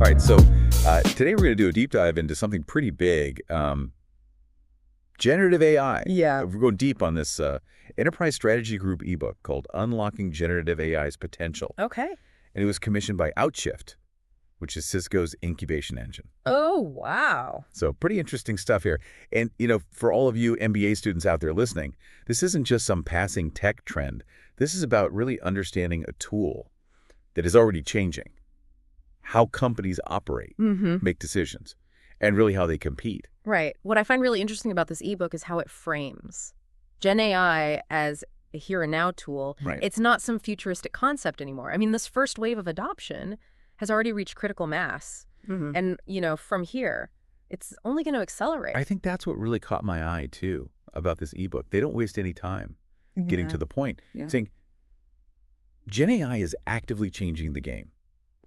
right, so today we're going to do a deep dive into something pretty big, generative AI. Yeah. We're going deep on this Enterprise Strategy Group ebook called Unlocking Generative AI's Potential. Okay. And it was commissioned by Outshift, which is Cisco's incubation engine. Oh, wow. So pretty interesting stuff here. And, for all of you MBA students out there listening, this isn't just some passing tech trend. This is about really understanding a tool that is already changing how companies operate, make decisions, and really how they compete. Right. What I find really interesting about this ebook is how it frames GenAI as a here and now tool. Right. It's not some futuristic concept anymore. I mean, this first wave of adoption has already reached critical mass. And, from here, it's only going to accelerate. I think that's what really caught my eye, too, about this ebook. They don't waste any time getting to the point, saying GenAI is actively changing the game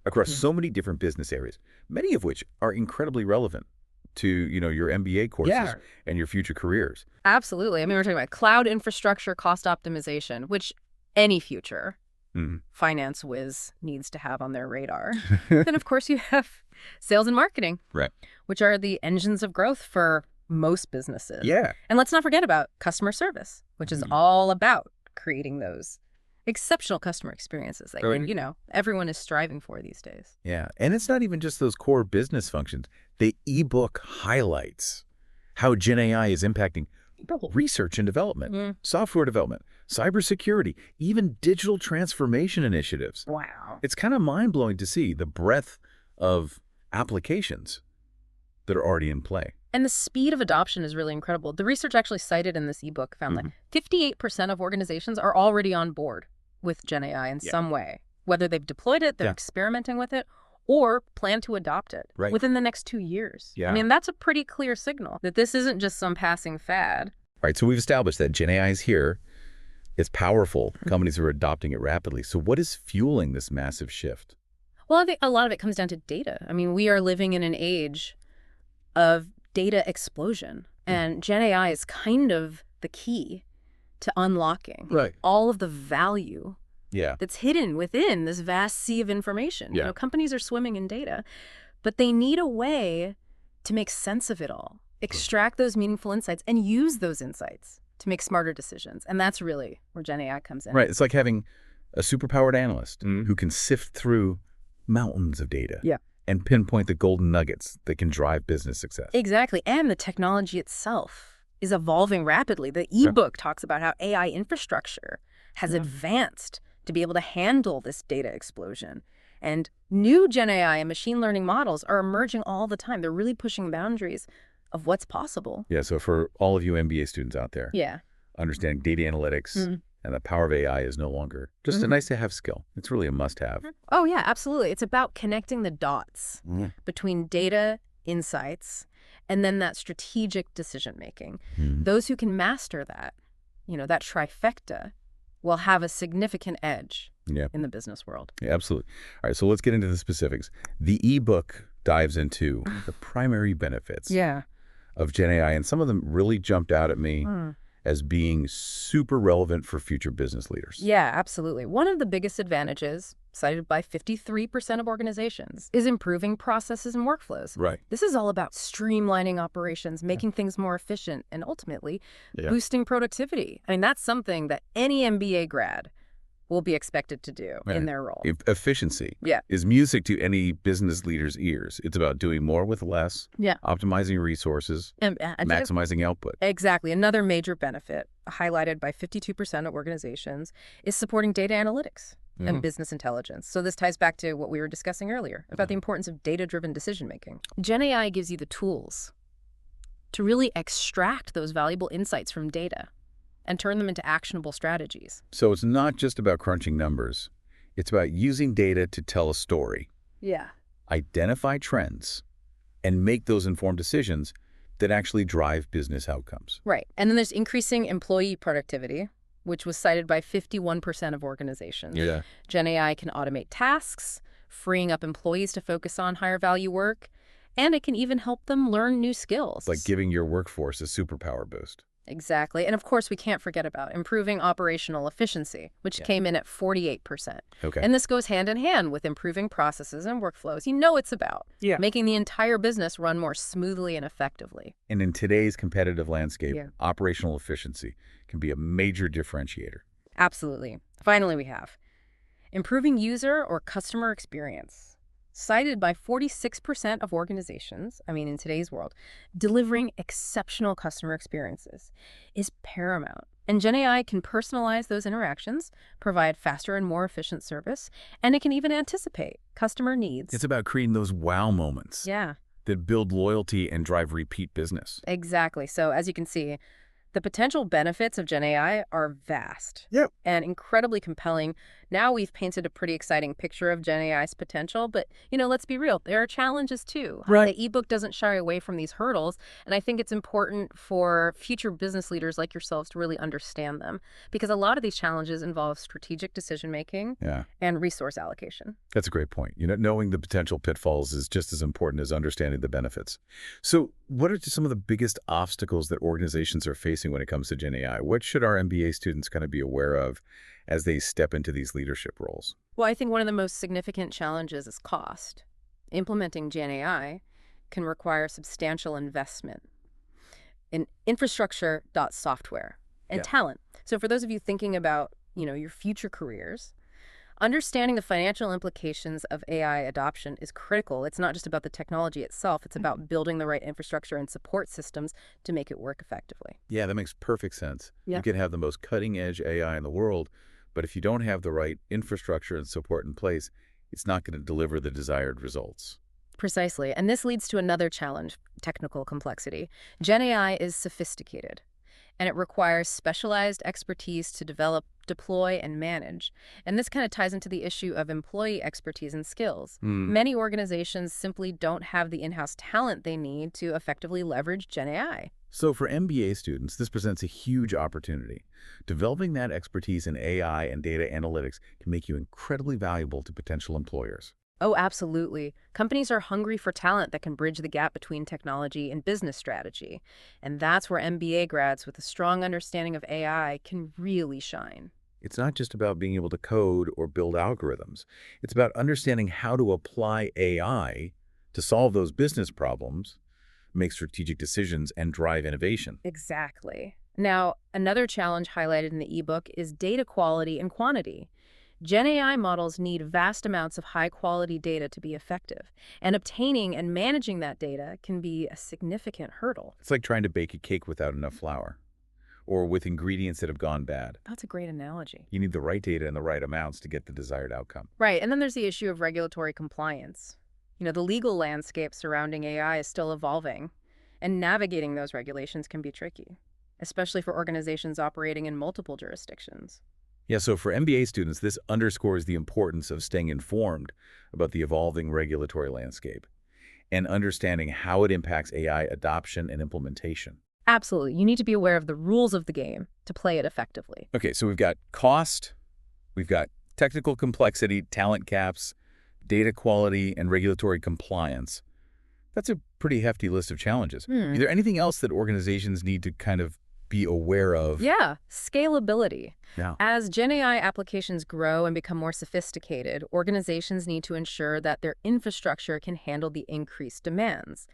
across so many different business areas, many of which are incredibly relevant to, your MBA courses and your future careers. Absolutely. I mean, we're talking about cloud infrastructure, cost optimization, which any future finance whiz needs to have on their radar. Then, of course, you have sales and marketing, Right. which are the engines of growth for most businesses. Yeah. And let's not forget about customer service, which is all about creating those exceptional customer experiences that, everyone is striving for these days. Yeah. And it's not even just those core business functions. The ebook highlights how GenAI is impacting research and development, software development, cybersecurity, even digital transformation initiatives. Wow. It's kind of mind-blowing to see the breadth of applications that are already in play. And the speed of adoption is really incredible. The research actually cited in this ebook found that 58% of organizations are already on board with GenAI in some way, whether they've deployed it, they're experimenting with it, or plan to adopt it within the next 2 years. Yeah. I mean, that's a pretty clear signal that this isn't just some passing fad. Right. So we've established that GenAI is here. It's powerful. Companies are adopting it rapidly. So what is fueling this massive shift? Well, I think a lot of it comes down to data. I mean, we are living in an age of data explosion, and GenAI is kind of the key to unlocking all of the value that's hidden within this vast sea of information. Companies are swimming in data, but they need a way to make sense of it all, extract those meaningful insights, and use those insights to make smarter decisions. And that's really where GenAI comes in. Right. It's like having a superpowered analyst who can sift through mountains of data and pinpoint the golden nuggets that can drive business success. Exactly. And the technology itself is evolving rapidly. The ebook talks about how AI infrastructure has advanced to be able to handle this data explosion. And new GenAI and machine learning models are emerging all the time. They're really pushing boundaries of what's possible. Yeah, so for all of you MBA students out there, understanding data analytics and the power of AI is no longer just a nice-to-have skill. It's really a must-have. Oh, yeah, absolutely. It's about connecting the dots between data, insights, and then that strategic decision-making. Those who can master that, that trifecta, will have a significant edge in the business world. Yeah, absolutely. All right, so let's get into the specifics. The ebook dives into the primary benefits of GenAI, and some of them really jumped out at me as being super relevant for future business leaders. Yeah, absolutely. One of the biggest advantages, cited by 53% of organizations, is improving processes and workflows. Right. This is all about streamlining operations, making things more efficient, and ultimately boosting productivity. I mean, that's something that any MBA grad will be expected to do in their role. Efficiency is music to any business leader's ears. It's about doing more with less, optimizing resources, and maximizing output. Exactly. Another major benefit, highlighted by 52% of organizations, is supporting data analytics and business intelligence. So this ties back to what we were discussing earlier about the importance of data-driven decision-making. GenAI gives you the tools to really extract those valuable insights from data and turn them into actionable strategies. So it's not just about crunching numbers. It's about using data to tell a story, identify trends, and make those informed decisions that actually drive business outcomes. Right. And then there's increasing employee productivity, which was cited by 51% of organizations. GenAI can automate tasks, freeing up employees to focus on higher value work, and it can even help them learn new skills. Like giving your workforce a superpower boost. Exactly. And of course, we can't forget about improving operational efficiency, which came in at 48%. Okay. And this goes hand in hand with improving processes and workflows. It's about making the entire business run more smoothly and effectively. And in today's competitive landscape, operational efficiency can be a major differentiator. Absolutely. Finally, we have improving user or customer experience. Cited by 46% of organizations, in today's world, delivering exceptional customer experiences is paramount. And GenAI can personalize those interactions, provide faster and more efficient service, and it can even anticipate customer needs. It's about creating those wow moments that build loyalty and drive repeat business. Exactly. So as you can see, the potential benefits of GenAI are vast and incredibly compelling. Now we've painted a pretty exciting picture of GenAI's potential, but, let's be real, there are challenges too. Right. The ebook doesn't shy away from these hurdles, and I think it's important for future business leaders like yourselves to really understand them, because a lot of these challenges involve strategic decision-making and resource allocation. That's a great point. Knowing the potential pitfalls is just as important as understanding the benefits. So what are some of the biggest obstacles that organizations are facing when it comes to GenAI? What should our MBA students kind of be aware of as they step into these leadership roles? Well, I think one of the most significant challenges is cost. Implementing GenAI can require substantial investment in infrastructure.software and talent. So for those of you thinking about, your future careers, understanding the financial implications of AI adoption is critical. It's not just about the technology itself. It's about building the right infrastructure and support systems to make it work effectively. Yeah, that makes perfect sense. You can have the most cutting-edge AI in the world, but if you don't have the right infrastructure and support in place, it's not going to deliver the desired results. Precisely. And this leads to another challenge, technical complexity. GenAI is sophisticated, and it requires specialized expertise to develop, deploy, and manage. And this kind of ties into the issue of employee expertise and skills. Many organizations simply don't have the in-house talent they need to effectively leverage GenAI. So for MBA students, this presents a huge opportunity. Developing that expertise in AI and data analytics can make you incredibly valuable to potential employers. Oh, absolutely. Companies are hungry for talent that can bridge the gap between technology and business strategy. And that's where MBA grads with a strong understanding of AI can really shine. It's not just about being able to code or build algorithms. It's about understanding how to apply AI to solve those business problems, make strategic decisions, and drive innovation. Exactly. Now, another challenge highlighted in the ebook is data quality and quantity. GenAI models need vast amounts of high-quality data to be effective, and obtaining and managing that data can be a significant hurdle. It's like trying to bake a cake without enough flour, or with ingredients that have gone bad. That's a great analogy. You need the right data in the right amounts to get the desired outcome. Right, and then there's the issue of regulatory compliance. The legal landscape surrounding AI is still evolving, and navigating those regulations can be tricky, especially for organizations operating in multiple jurisdictions. Yeah, so for MBA students, this underscores the importance of staying informed about the evolving regulatory landscape and understanding how it impacts AI adoption and implementation. Absolutely. You need to be aware of the rules of the game to play it effectively. Okay, so we've got cost, we've got technical complexity, talent caps, data quality, and regulatory compliance. That's a pretty hefty list of challenges. Is there anything else that organizations need to kind of be aware of? Yeah, scalability. Yeah. As GenAI applications grow and become more sophisticated, organizations need to ensure that their infrastructure can handle the increased demands.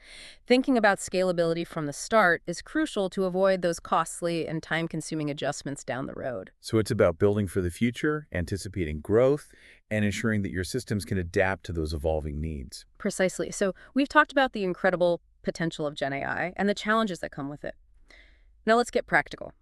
Thinking about scalability from the start is crucial to avoid those costly and time-consuming adjustments down the road. So it's about building for the future, anticipating growth, and ensuring that your systems can adapt to those evolving needs. Precisely. So we've talked about the incredible potential of GenAI and the challenges that come with it. Now let's get practical.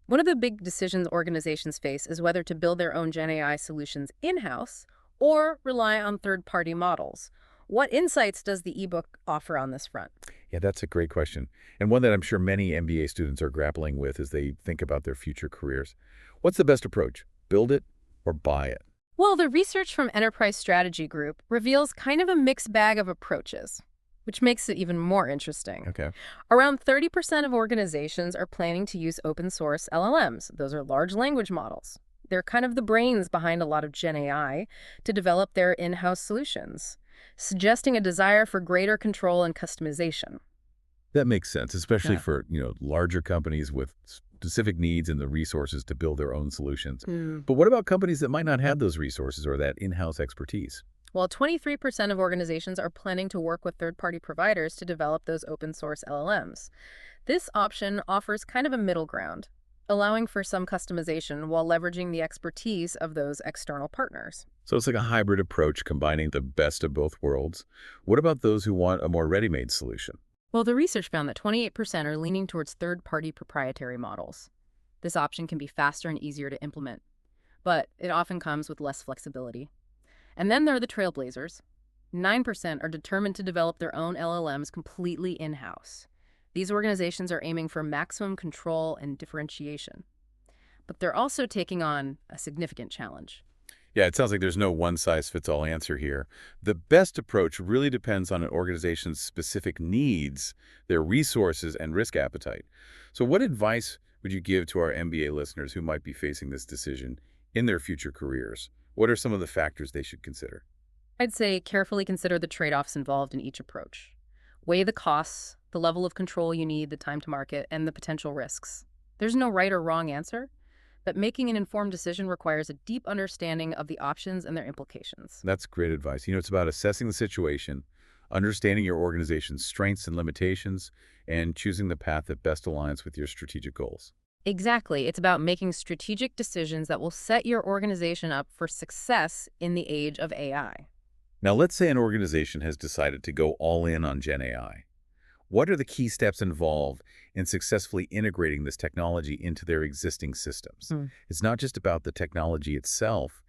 One of the big decisions organizations face is whether to build their own GenAI solutions in-house or rely on third-party models. What insights does the ebook offer on this front? Yeah, that's a great question, and one that I'm sure many MBA students are grappling with as they think about their future careers. What's the best approach? Build it or buy it? Well, the research from Enterprise Strategy Group reveals kind of a mixed bag of approaches, which makes it even more interesting. Okay. Around 30% of organizations are planning to use open source LLMs. Those are large language models. They're kind of the brains behind a lot of GenAI to develop their in-house solutions, suggesting a desire for greater control and customization. That makes sense, especially for, larger companies with specific needs and the resources to build their own solutions. Hmm. But what about companies that might not have those resources or that in-house expertise? Well, 23% of organizations are planning to work with third-party providers to develop those open-source LLMs. This option offers kind of a middle ground, allowing for some customization while leveraging the expertise of those external partners. So it's like a hybrid approach combining the best of both worlds. What about those who want a more ready-made solution? Well, the research found that 28% are leaning towards third-party proprietary models. This option can be faster and easier to implement, but it often comes with less flexibility. And then there are the trailblazers. 9% are determined to develop their own LLMs completely in-house. These organizations are aiming for maximum control and differentiation. But they're also taking on a significant challenge. Yeah, it sounds like there's no one-size-fits-all answer here. The best approach really depends on an organization's specific needs, their resources, and risk appetite. So what advice would you give to our MBA listeners who might be facing this decision in their future careers? What are some of the factors they should consider? I'd say carefully consider the trade-offs involved in each approach. Weigh the costs, the level of control you need, the time to market, and the potential risks. There's no right or wrong answer, but making an informed decision requires a deep understanding of the options and their implications. That's great advice. It's about assessing the situation, understanding your organization's strengths and limitations, and choosing the path that best aligns with your strategic goals. Exactly. It's about making strategic decisions that will set your organization up for success in the age of AI. Now, let's say an organization has decided to go all in on GenAI. What are the key steps involved in successfully integrating this technology into their existing systems? It's not just about the technology itself,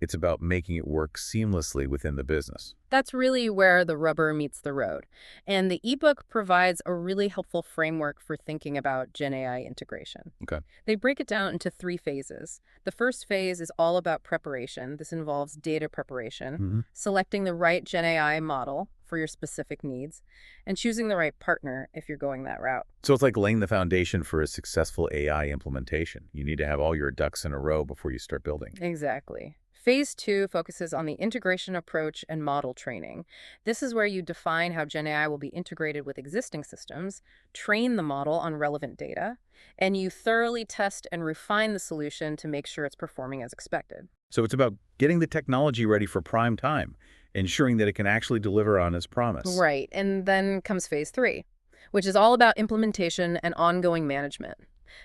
it's about making it work seamlessly within the business. That's really where the rubber meets the road. And the ebook provides a really helpful framework for thinking about GenAI integration. Okay. They break it down into 3 phases. The first phase is all about preparation. This involves data preparation, selecting the right GenAI model for your specific needs, and choosing the right partner if you're going that route. So it's like laying the foundation for a successful AI implementation. You need to have all your ducks in a row before you start building. Exactly. Phase 2 focuses on the integration approach and model training. This is where you define how GenAI will be integrated with existing systems, train the model on relevant data, and you thoroughly test and refine the solution to make sure it's performing as expected. So it's about getting the technology ready for prime time, ensuring that it can actually deliver on its promise. Right. And then comes phase 3, which is all about implementation and ongoing management.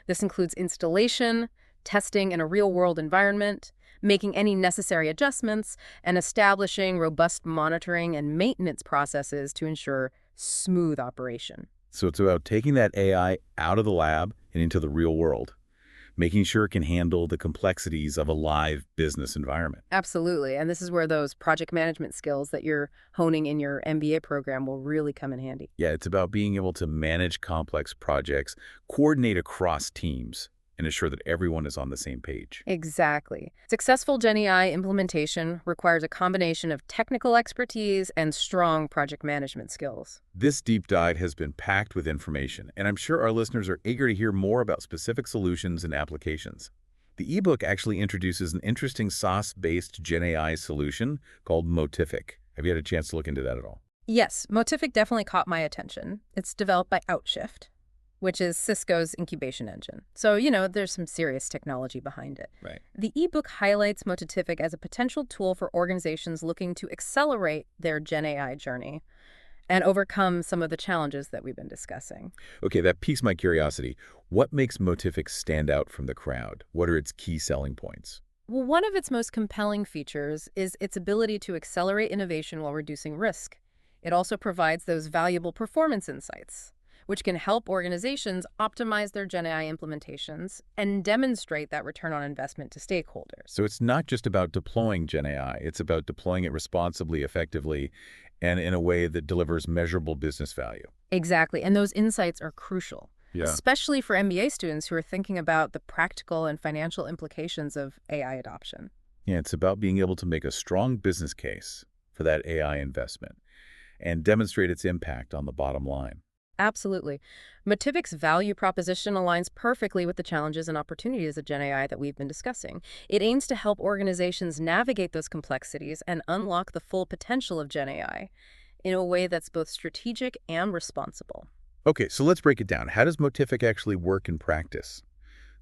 This includes installation, testing in a real-world environment, making any necessary adjustments, and establishing robust monitoring and maintenance processes to ensure smooth operation. So it's about taking that AI out of the lab and into the real world, making sure it can handle the complexities of a live business environment. Absolutely. And this is where those project management skills that you're honing in your MBA program will really come in handy. Yeah, it's about being able to manage complex projects, coordinate across teams, and ensure that everyone is on the same page. Exactly. Successful GenAI implementation requires a combination of technical expertise and strong project management skills. This deep dive has been packed with information, and I'm sure our listeners are eager to hear more about specific solutions and applications. The ebook actually introduces an interesting sauce-based GenAI solution called Motific. Have you had a chance to look into that at all? Yes, Motific definitely caught my attention. It's developed by Outshift, which is Cisco's incubation engine. So, there's some serious technology behind it. Right. The ebook highlights Motific as a potential tool for organizations looking to accelerate their GenAI journey and overcome some of the challenges that we've been discussing. Okay, that piqued my curiosity. What makes Motific stand out from the crowd? What are its key selling points? Well, one of its most compelling features is its ability to accelerate innovation while reducing risk. It also provides those valuable performance insights, which can help organizations optimize their GenAI implementations and demonstrate that return on investment to stakeholders. So it's not just about deploying GenAI, it's about deploying it responsibly, effectively, and in a way that delivers measurable business value. Exactly, and those insights are crucial, Yeah. especially for MBA students who are thinking about the practical and financial implications of AI adoption. Yeah, it's about being able to make a strong business case for that AI investment and demonstrate its impact on the bottom line. Absolutely. Motivic's value proposition aligns perfectly with the challenges and opportunities of GenAI that we've been discussing. It aims to help organizations navigate those complexities and unlock the full potential of GenAI in a way that's both strategic and responsible. Okay, so let's break it down. How does Motific actually work in practice?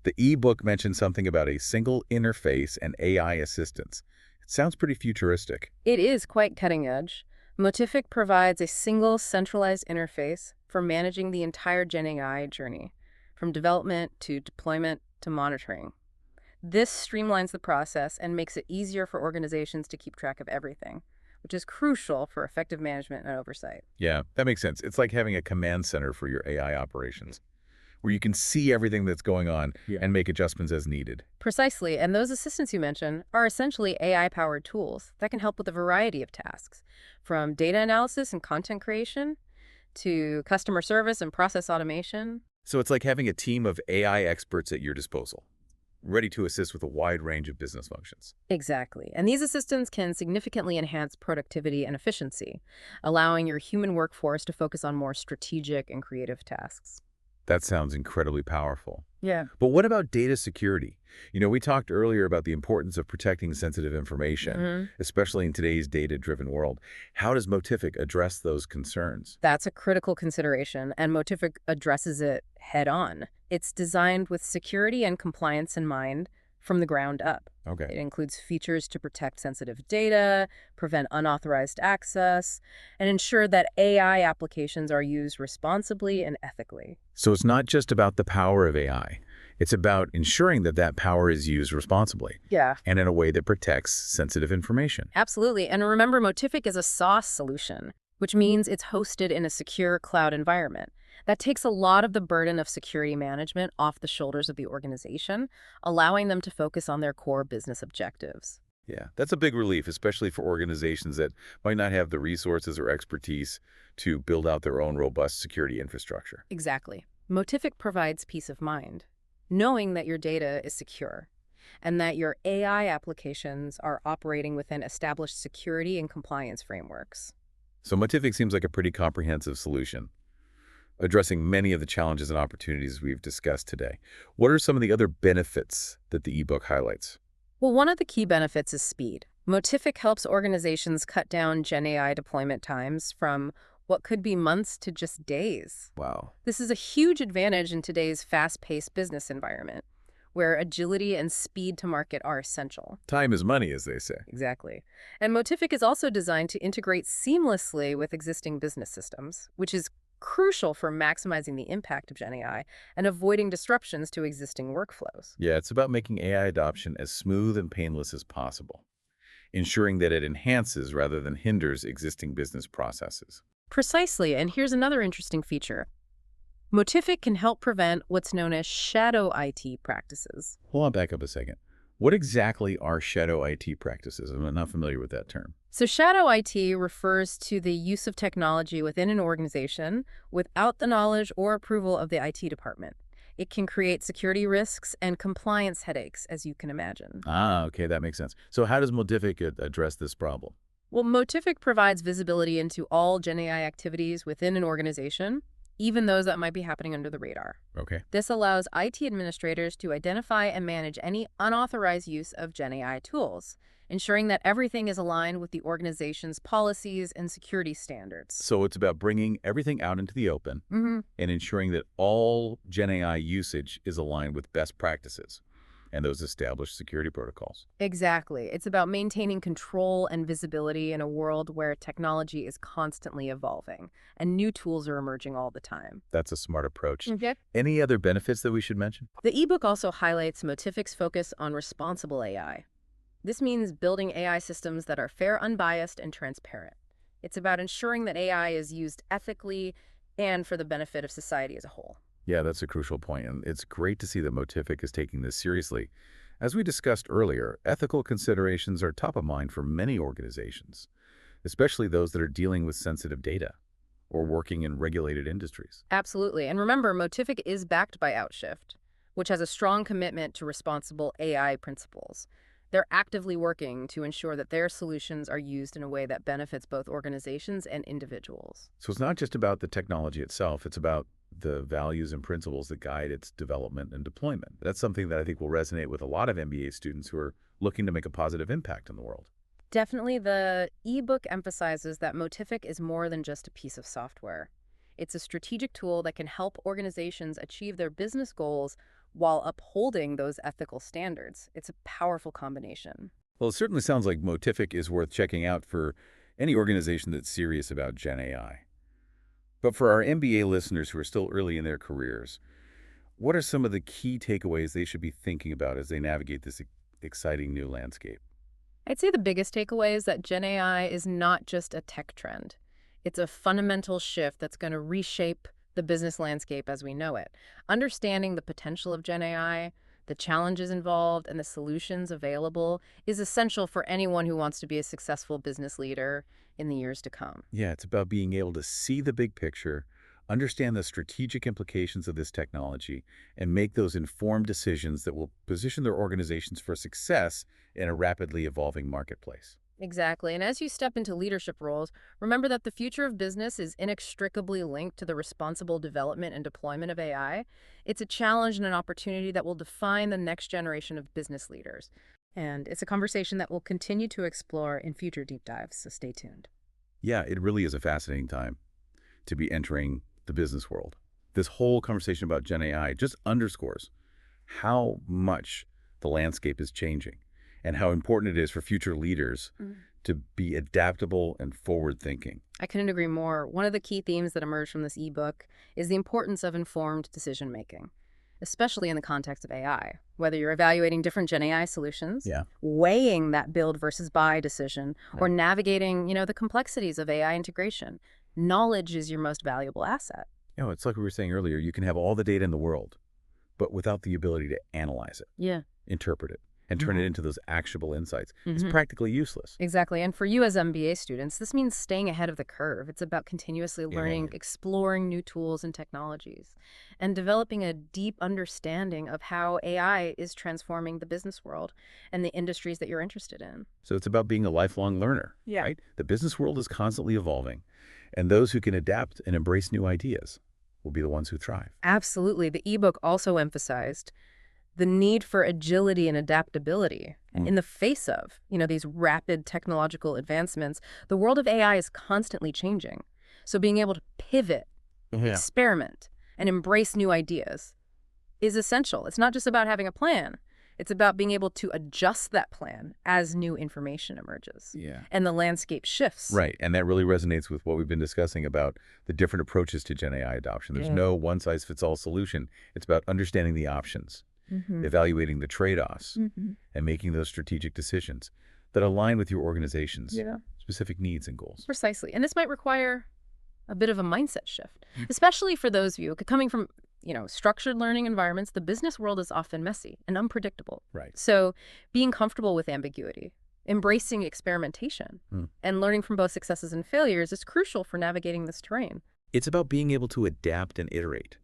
The ebook mentioned something about a single interface and AI assistance. It sounds pretty futuristic. It is quite cutting edge. Motific provides a single centralized interface for managing the entire GenAI journey, from development to deployment to monitoring. This streamlines the process and makes it easier for organizations to keep track of everything, which is crucial for effective management and oversight. Yeah, that makes sense. It's like having a command center for your AI operations, where you can see everything that's going on and make adjustments as needed. Precisely, and those assistants you mentioned are essentially AI-powered tools that can help with a variety of tasks, from data analysis and content creation to customer service and process automation. So it's like having a team of AI experts at your disposal, ready to assist with a wide range of business functions. Exactly, and these assistants can significantly enhance productivity and efficiency, allowing your human workforce to focus on more strategic and creative tasks. That sounds incredibly powerful. Yeah. But what about data security? We talked earlier about the importance of protecting sensitive information, especially in today's data-driven world. How does Motific address those concerns? That's a critical consideration, and Motific addresses it head-on. It's designed with security and compliance in mind from the ground up. Okay. It includes features to protect sensitive data, prevent unauthorized access, and ensure that AI applications are used responsibly and ethically. So it's not just about the power of AI. It's about ensuring that that power is used responsibly. Yeah. And in a way that protects sensitive information. Absolutely. And remember, Motific is a SaaS solution, which means it's hosted in a secure cloud environment. That takes a lot of the burden of security management off the shoulders of the organization, allowing them to focus on their core business objectives. Yeah, that's a big relief, especially for organizations that might not have the resources or expertise to build out their own robust security infrastructure. Exactly. Motific provides peace of mind, knowing that your data is secure and that your AI applications are operating within established security and compliance frameworks. So Motific seems like a pretty comprehensive solution, addressing many of the challenges and opportunities we've discussed today. What are some of the other benefits that the ebook highlights? Well, one of the key benefits is speed. Motific helps organizations cut down GenAI deployment times from what could be months to just days. Wow. This is a huge advantage in today's fast-paced business environment, where agility and speed to market are essential. Time is money, as they say. Exactly. And Motific is also designed to integrate seamlessly with existing business systems, which is crucial for maximizing the impact of GenAI and avoiding disruptions to existing workflows. Yeah, it's about making AI adoption as smooth and painless as possible, ensuring that it enhances rather than hinders existing business processes. Precisely, and here's another interesting feature. Motific can help prevent what's known as shadow IT practices. Hold on, back up a second. What exactly are shadow IT practices? I'm not familiar with that term. So shadow IT refers to the use of technology within an organization without the knowledge or approval of the IT department. It can create security risks and compliance headaches, as you can imagine. Ah, okay, that makes sense. So how does Motific address this problem? Well, Motific provides visibility into all GenAI activities within an organization, even those that might be happening under the radar. Okay. This allows IT administrators to identify and manage any unauthorized use of GenAI tools, ensuring that everything is aligned with the organization's policies and security standards. So it's about bringing everything out into the open and ensuring that all GenAI usage is aligned with best practices and those established security protocols. Exactly. It's about maintaining control and visibility in a world where technology is constantly evolving and new tools are emerging all the time. That's a smart approach. Okay. Any other benefits that we should mention? The ebook also highlights Motific's focus on responsible AI. This means building AI systems that are fair, unbiased, and transparent. It's about ensuring that AI is used ethically and for the benefit of society as a whole. Yeah, that's a crucial point, and it's great to see that Motific is taking this seriously. As we discussed earlier, ethical considerations are top of mind for many organizations, especially those that are dealing with sensitive data or working in regulated industries. Absolutely. And remember, Motific is backed by Outshift, which has a strong commitment to responsible AI principles. They're actively working to ensure that their solutions are used in a way that benefits both organizations and individuals. So it's not just about the technology itself, it's about the values and principles that guide its development and deployment. That's something that I think will resonate with a lot of MBA students who are looking to make a positive impact in the world. Definitely, the ebook emphasizes that Motific is more than just a piece of software. It's a strategic tool that can help organizations achieve their business goals while upholding those ethical standards. It's a powerful combination. Well, it certainly sounds like Motific is worth checking out for any organization that's serious about Gen AI. But for our MBA listeners who are still early in their careers, what are some of the key takeaways they should be thinking about as they navigate this exciting new landscape? I'd say the biggest takeaway is that Gen AI is not just a tech trend. It's a fundamental shift that's going to reshape the business landscape as we know it. Understanding the potential of Gen AI, the challenges involved, and the solutions available is essential for anyone who wants to be a successful business leader in the years to come. Yeah, it's about being able to see the big picture, understand the strategic implications of this technology, and make those informed decisions that will position their organizations for success in a rapidly evolving marketplace. Exactly. And as you step into leadership roles, remember that the future of business is inextricably linked to the responsible development and deployment of AI. It's a challenge and an opportunity that will define the next generation of business leaders. And it's a conversation that we'll continue to explore in future deep dives, so stay tuned. Yeah, it really is a fascinating time to be entering the business world. This whole conversation about Gen AI just underscores how much the landscape is changing and how important it is for future leaders to be adaptable and forward-thinking. I couldn't agree more. One of the key themes that emerged from this ebook is the importance of informed decision-making, especially in the context of AI. Whether you're evaluating different Gen AI solutions, weighing that build versus buy decision, or navigating, the complexities of AI integration, knowledge is your most valuable asset. It's like we were saying earlier, you can have all the data in the world, but without the ability to analyze it, interpret it, and turn it into those actionable insights, it's practically useless. Exactly. And for you as MBA students, this means staying ahead of the curve. It's about continuously learning, exploring new tools and technologies, and developing a deep understanding of how AI is transforming the business world and the industries that you're interested in. So it's about being a lifelong learner, right? The business world is constantly evolving, and those who can adapt and embrace new ideas will be the ones who thrive. Absolutely. The ebook also emphasized the need for agility and adaptability in the face of, these rapid technological advancements. The world of AI is constantly changing. So being able to pivot, experiment, and embrace new ideas is essential. It's not just about having a plan. It's about being able to adjust that plan as new information emerges and the landscape shifts. Right, and that really resonates with what we've been discussing about the different approaches to Gen AI adoption. There's no one-size-fits-all solution. It's about understanding the options, evaluating the trade-offs, and making those strategic decisions that align with your organization's specific needs and goals. Precisely. And this might require a bit of a mindset shift, especially for those of you coming from structured learning environments. The business world is often messy and unpredictable. Right. So being comfortable with ambiguity, embracing experimentation, and learning from both successes and failures is crucial for navigating this terrain. It's about being able to adapt and iterate,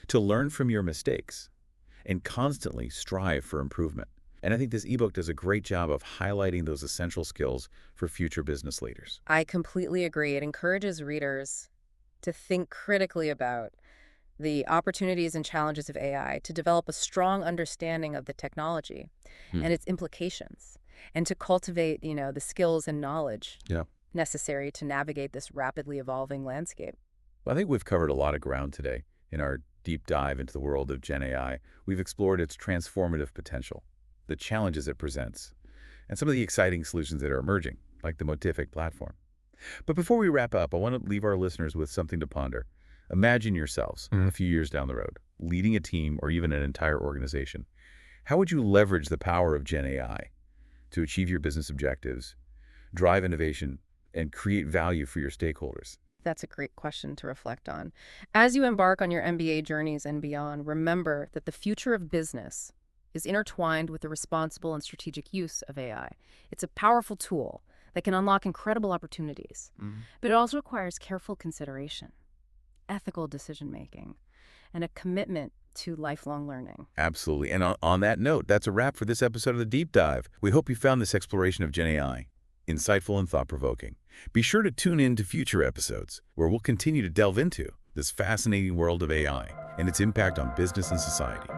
to learn from your mistakes, and constantly strive for improvement. And I think this ebook does a great job of highlighting those essential skills for future business leaders. I completely agree. It encourages readers to think critically about the opportunities and challenges of AI, to develop a strong understanding of the technology and its implications, and to cultivate, the skills and knowledge necessary to navigate this rapidly evolving landscape. Well, I think we've covered a lot of ground today in our deep dive into the world of Gen AI. We've explored its transformative potential, the challenges it presents, and some of the exciting solutions that are emerging, like the Motific platform. But before we wrap up, I want to leave our listeners with something to ponder. Imagine yourselves a few years down the road, leading a team or even an entire organization. How would you leverage the power of Gen AI to achieve your business objectives, drive innovation, and create value for your stakeholders? That's a great question to reflect on. As you embark on your MBA journeys and beyond, remember that the future of business is intertwined with the responsible and strategic use of AI. It's a powerful tool that can unlock incredible opportunities, but it also requires careful consideration, ethical decision-making, and a commitment to lifelong learning. Absolutely. And on that note, that's a wrap for this episode of The Deep Dive. We hope you found this exploration of Gen AI insightful and thought-provoking. Be sure to tune in to future episodes where we'll continue to delve into this fascinating world of AI and its impact on business and society.